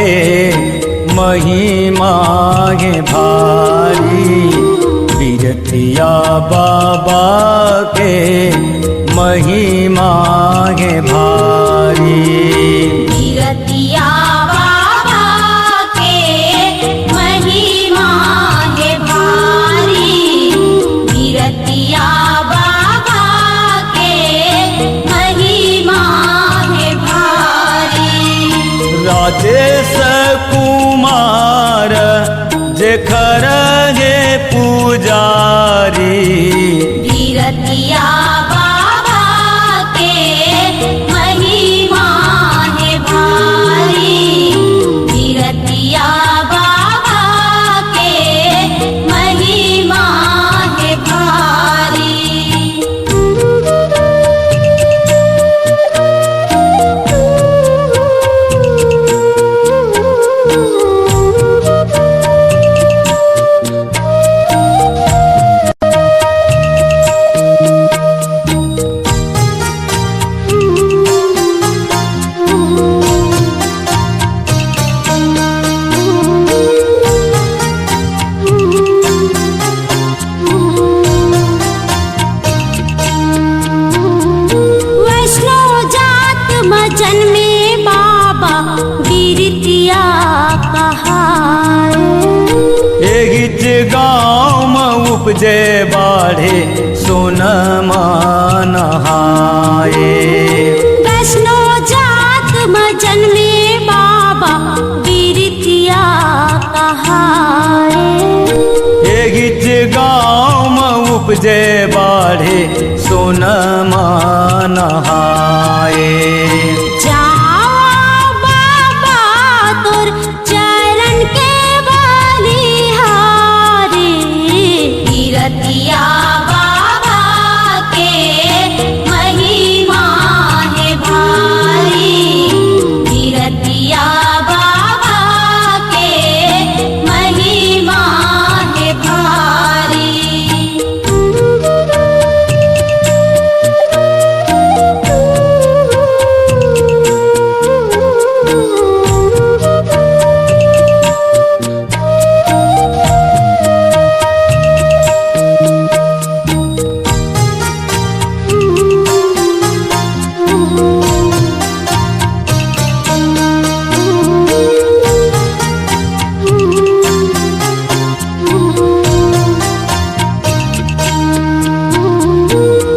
के महिमा है भारी, बिरतिया बाबा के महिमा है भारी। बिरतिया बाबा के महिमा है भारी, बिरतिया बाबा के महिमा है भारी। राजेश कुमार जेखर है पुजारी, बिरतिया बाबा के महिमा है भारी, बिरतिया बाबा के महिमा है भारी। जन्मे बाबा बिरतिया कहाए, एहिच गाँव में उपजे बाढ़े सोनमा नहाए। वैष्णो जात में जन्मे बाबा बिरतिया कहाए, एहिच गाँव में उपजे बाढ़े सोनमा नहाए। जाओ बाबा तोर चरण के बलिहारी, बिरतिया बाबा के महिमा है भारी, बिरतिया बाबा के महिमा है भारी।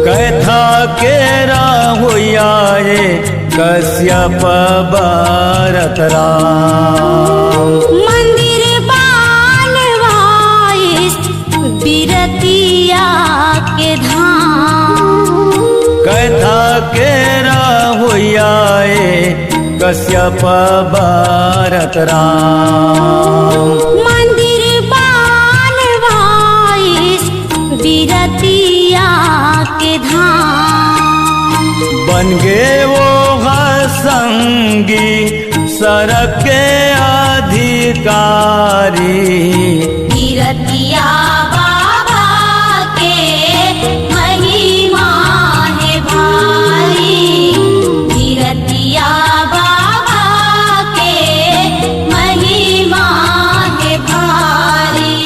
कथा केरा होया रे कश्यप भरत राम, मंदिर बनवाइस बिरतिया के धाम, कथा केरा होया रे कश्यप भरत राम। मंदिर बनवाइस बिरतिया के धाम, बन गे वो संगी सड़क के अधिकारी, बिरतिया बाबा के महिमा है भारी, बिरतिया बाबा के महिमा है भारी।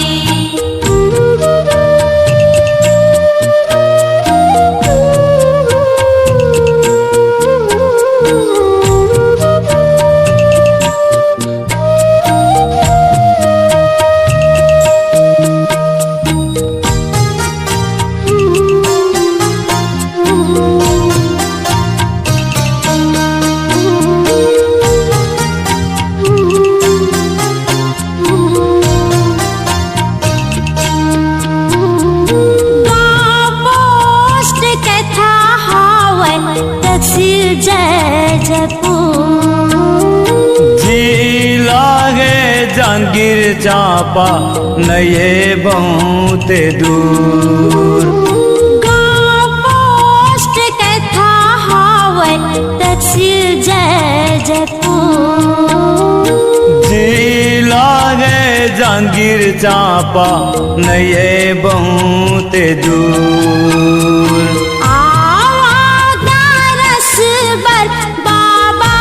जांगीर चापा नये बहुत दूर, गाँव पोस्ट कथा हावै तहसील जय जयपुर, जिला है जांगीर चापा नये बहुत दूर। बाबा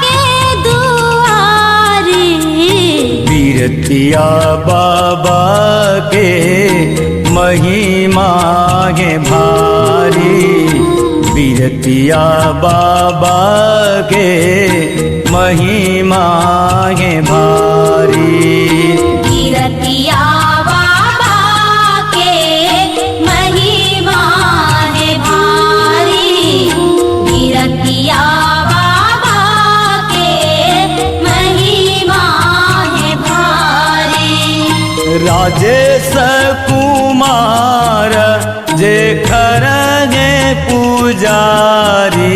के दुआरी, पीरतिया बाबा के महिमा है भारी, पीरतिया बाबा के महिमा है भारी। पीरतिया बाबा के महिमा है भारी, पीरतिया बाबा के महिमा है भारी। राजेश कुमार जे खर गे पुजारी,